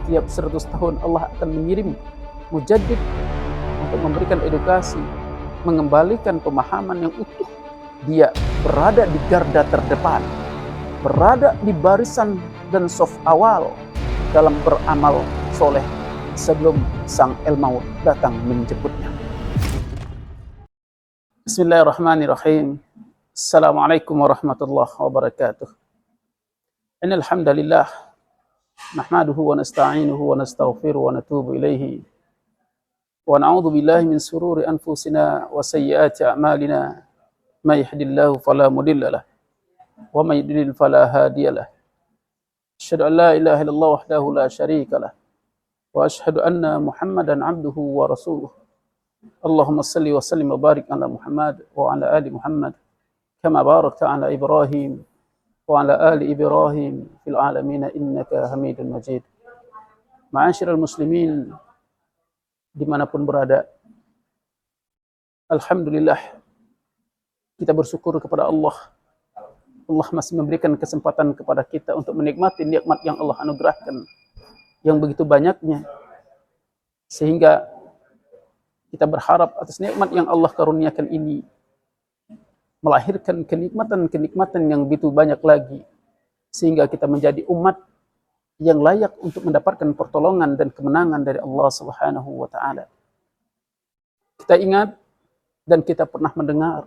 Tiap 100 tahun Allah akan mengirim mujaddid untuk memberikan edukasi, mengembalikan pemahaman yang utuh. Dia berada di garda terdepan, berada di barisan dan saf awal dalam beramal soleh sebelum sang el-maut datang menjemputnya. Bismillahirrahmanirrahim. Assalamualaikum warahmatullahi wabarakatuh. Innal hamdalillah nahmaduhu wa nasta'inuhu wa nastaghfiruhu wa natubu ilaihi wa na'udzu billahi min sururi anfusina wa sayyiati a'malina may yahdihillahu fala mudilla lahu wa may yudlil fala hadiya lahu. Asyhadu an la ilaha illallah wahdahu la syarika lahu wa asyhadu anna Muhammadan 'abduhu wa rasuluh. Allahumma salli wa sallim wa barik ala Muhammad wa ala ali Muhammad kama barakta ala Ibrahim wa ala ali Ibrahim fil alamin innaka Hamidun Majid. Ma'asyiral muslimin dimanapun berada, alhamdulillah kita bersyukur kepada Allah. Allah masih memberikan kesempatan kepada kita untuk menikmati nikmat yang Allah anugerahkan yang begitu banyaknya, sehingga kita berharap atas nikmat yang Allah karuniakan ini melahirkan kenikmatan-kenikmatan yang begitu banyak lagi, sehingga kita menjadi umat yang layak untuk mendapatkan pertolongan dan kemenangan dari Allah Subhanahu wa taala. Kita ingat dan kita pernah mendengar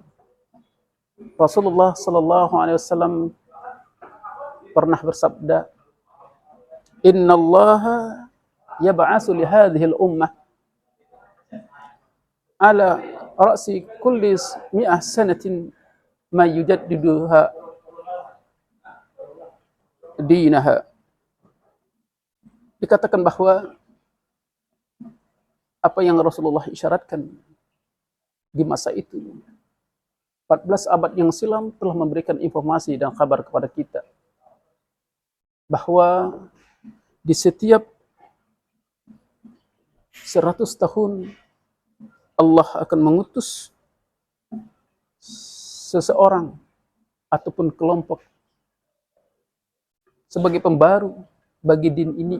Rasulullah sallallahu alaihi wasallam pernah bersabda, "Innallaha yab'atsu li hadhihi al-ummah ala ra'si kulli mi'ah sanatin ma yujaddiduha dinaha." Dikatakan bahwa apa yang Rasulullah isyaratkan di masa itu, 14 abad yang silam telah memberikan informasi dan kabar kepada kita bahwa di setiap 100 tahun Allah akan mengutus seseorang ataupun kelompok sebagai pembaru bagi din ini.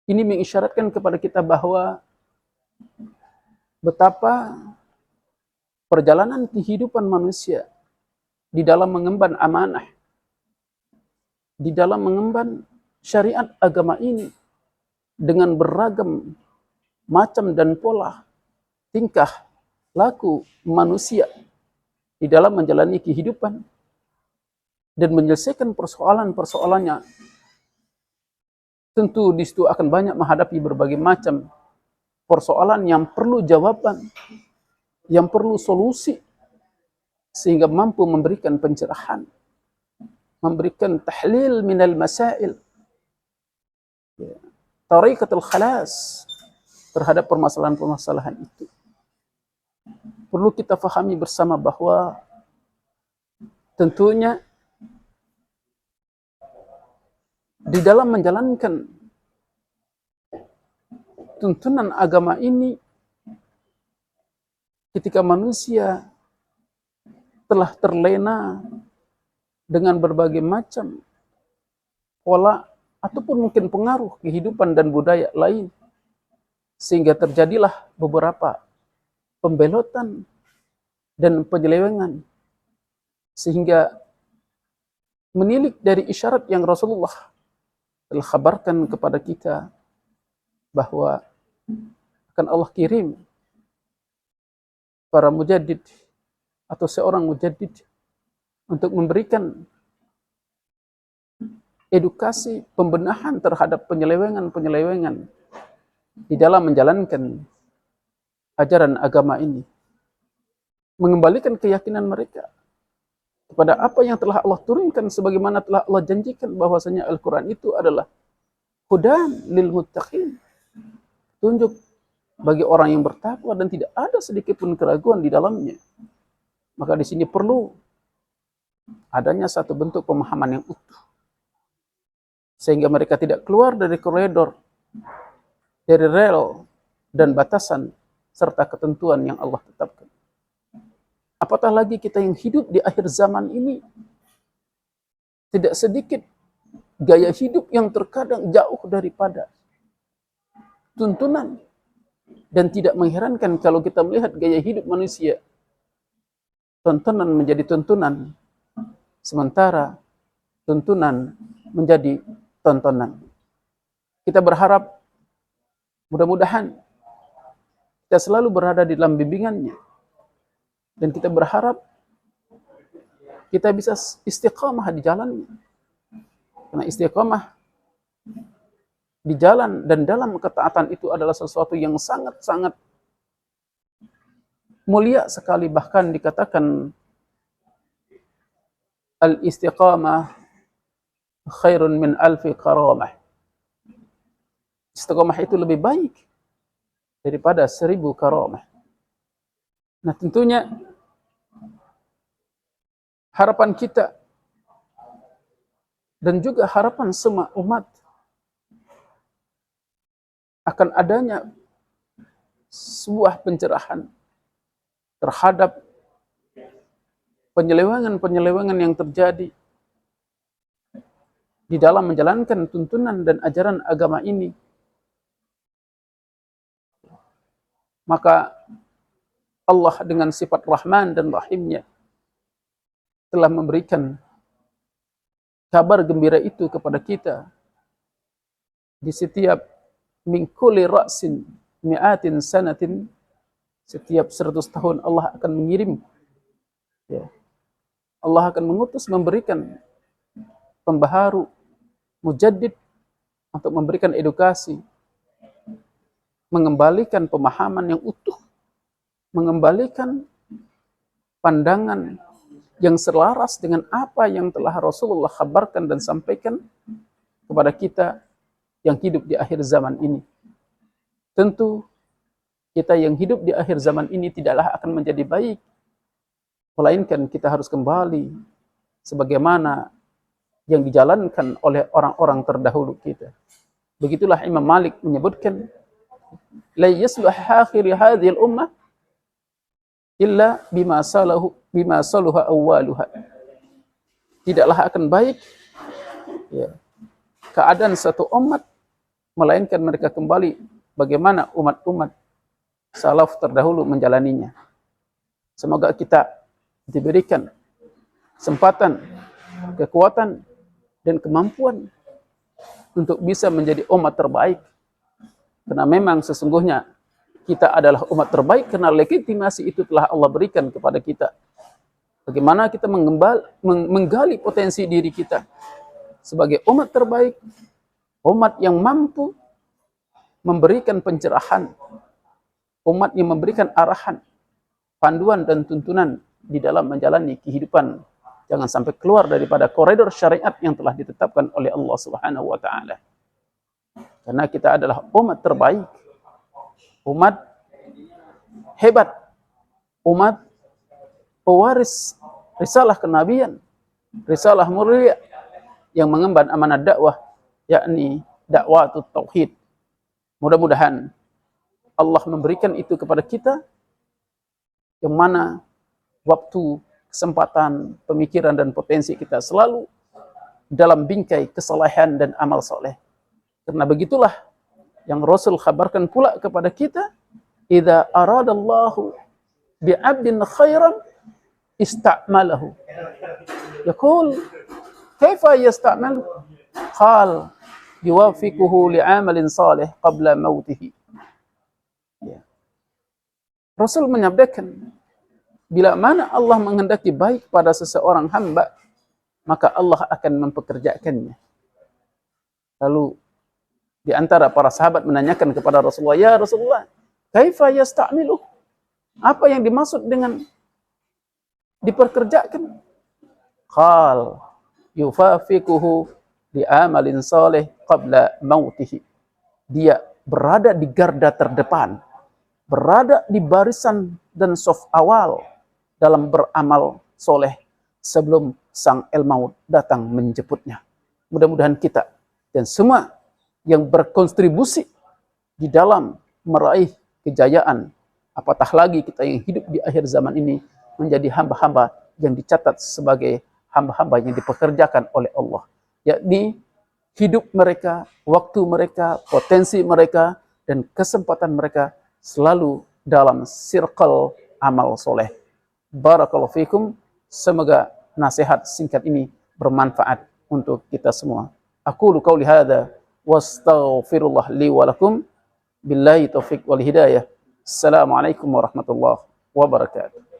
Ini mengisyaratkan kepada kita bahwa betapa perjalanan kehidupan manusia di dalam mengemban amanah, di dalam mengemban syariat agama ini dengan beragam macam dan pola tingkah laku manusia di dalam menjalani kehidupan dan menyelesaikan persoalan-persoalannya. Tentu di situ akan banyak menghadapi berbagai macam persoalan yang perlu jawaban, yang perlu solusi, sehingga mampu memberikan pencerahan, memberikan tahlil minal masail, tariqatul khalas terhadap permasalahan-permasalahan itu. Perlu kita fahami bersama bahwa tentunya di dalam menjalankan tuntunan agama ini, ketika manusia telah terlena dengan berbagai macam pola ataupun mungkin pengaruh kehidupan dan budaya lain, sehingga terjadilah beberapa pembelotan dan penyelewengan, sehingga menilik dari isyarat yang Rasulullah telah kabarkan kepada kita bahwa akan Allah kirim para mujaddid atau seorang mujaddid untuk memberikan edukasi pembenahan terhadap penyelewengan-penyelewengan di dalam menjalankan ajaran agama ini, mengembalikan keyakinan mereka kepada apa yang telah Allah turunkan, sebagaimana telah Allah janjikan bahwasanya Al-Quran itu adalah hudan lil muttaqin, tunjuk bagi orang yang bertakwa dan tidak ada sedikit pun keraguan di dalamnya. Maka di sini perlu adanya satu bentuk pemahaman yang utuh, sehingga mereka tidak keluar dari koridor, dari rel dan batasan serta ketentuan yang Allah tetapkan. Apatah lagi kita yang hidup di akhir zaman ini, tidak sedikit gaya hidup yang terkadang jauh daripada tuntunan. Dan tidak mengherankan kalau kita melihat gaya hidup manusia, tontonan menjadi tuntunan, sementara tuntunan menjadi tontonan. Kita berharap mudah-mudahan kita selalu berada di dalam bimbingannya, dan kita berharap kita bisa istiqamah di jalannya. Karena istiqamah di jalan dan dalam ketaatan itu adalah sesuatu yang sangat-sangat mulia sekali. Bahkan dikatakan al-istiqamah khairun min alfi karamah. Istiqamah itu lebih baik daripada 1000 karamah. Nah, tentunya harapan kita dan juga harapan semua umat akan adanya sebuah pencerahan terhadap penyelewengan-penyelewengan yang terjadi di dalam menjalankan tuntunan dan ajaran agama ini. Maka Allah dengan sifat Rahman dan Rahimnya telah memberikan kabar gembira itu kepada kita. Di setiap min kulli ra'sin mi'atin sanatin, setiap 100 tahun Allah akan mengirim, ya, Allah akan mengutus, memberikan pembaharu, mujaddid, untuk memberikan edukasi, mengembalikan pemahaman yang utuh, mengembalikan pandangan yang selaras dengan apa yang telah Rasulullah kabarkan dan sampaikan kepada kita yang hidup di akhir zaman ini. Tentu kita yang hidup di akhir zaman ini tidaklah akan menjadi baik, melainkan kita harus kembali sebagaimana yang dijalankan oleh orang-orang terdahulu kita. Begitulah Imam Malik menyebutkan, la yasluh akhir hadhihi al-ummah illa bima saluha awwaluha. Tidaklah akan baik, ya, keadaan satu umat melainkan mereka kembali bagaimana umat-umat salaf terdahulu menjalaninya. Semoga kita diberikan kesempatan, kekuatan, dan kemampuan untuk bisa menjadi umat terbaik. Karena memang sesungguhnya kita adalah umat terbaik karena legitimasi itu telah Allah berikan kepada kita. Bagaimana kita menggali potensi diri kita sebagai umat terbaik, umat yang mampu memberikan pencerahan, umat yang memberikan arahan, panduan dan tuntunan di dalam menjalani kehidupan. Jangan sampai keluar daripada koridor syariat yang telah ditetapkan oleh Allah Subhanahu wa taala. Karena kita adalah umat terbaik, umat hebat, umat pewaris risalah kenabian, risalah mulia yang mengemban amanah dakwah, yakni dakwatut tauhid. Mudah-mudahan Allah memberikan itu kepada kita, yang mana waktu, kesempatan, pemikiran, dan potensi kita selalu dalam bingkai kesalehan dan amal soleh. Karena begitulah yang Rasul khabarkan pula kepada kita, idza aradallahu bi'abdin khairan ista'malahu. Yaqul, kaifa yasta'mal? Qal, yuwafiquhu li'amalin salih qabla mautihi. Ya. Rasul menyabdakan, bila mana Allah menghendaki baik pada seseorang hamba, maka Allah akan mempekerjakannya. Lalu di antara para sahabat menanyakan kepada Rasulullah, ya Rasulullah, kaifa yasta'milu? Apa yang dimaksud dengan diperkerjakan? Qal, yufafiquhu li amalin salih qabla mautihi. Dia berada di garda terdepan, berada di barisan dan saf awal dalam beramal soleh sebelum sang el-maut datang menjemputnya. Mudah-mudahan kita dan semua yang berkontribusi di dalam meraih kejayaan, apatah lagi kita yang hidup di akhir zaman ini, menjadi hamba-hamba yang dicatat sebagai hamba-hamba yang dipekerjakan oleh Allah, yakni hidup mereka, waktu mereka, potensi mereka, dan kesempatan mereka selalu dalam circle amal soleh. Barakallahu fikum. Semoga nasihat singkat ini bermanfaat untuk kita semua. Aqulu qauli hadza wastaghfirullah li wa lakum. Billahi taufiq wal hidayah. Assalamualaikum warahmatullahi wabarakatuh.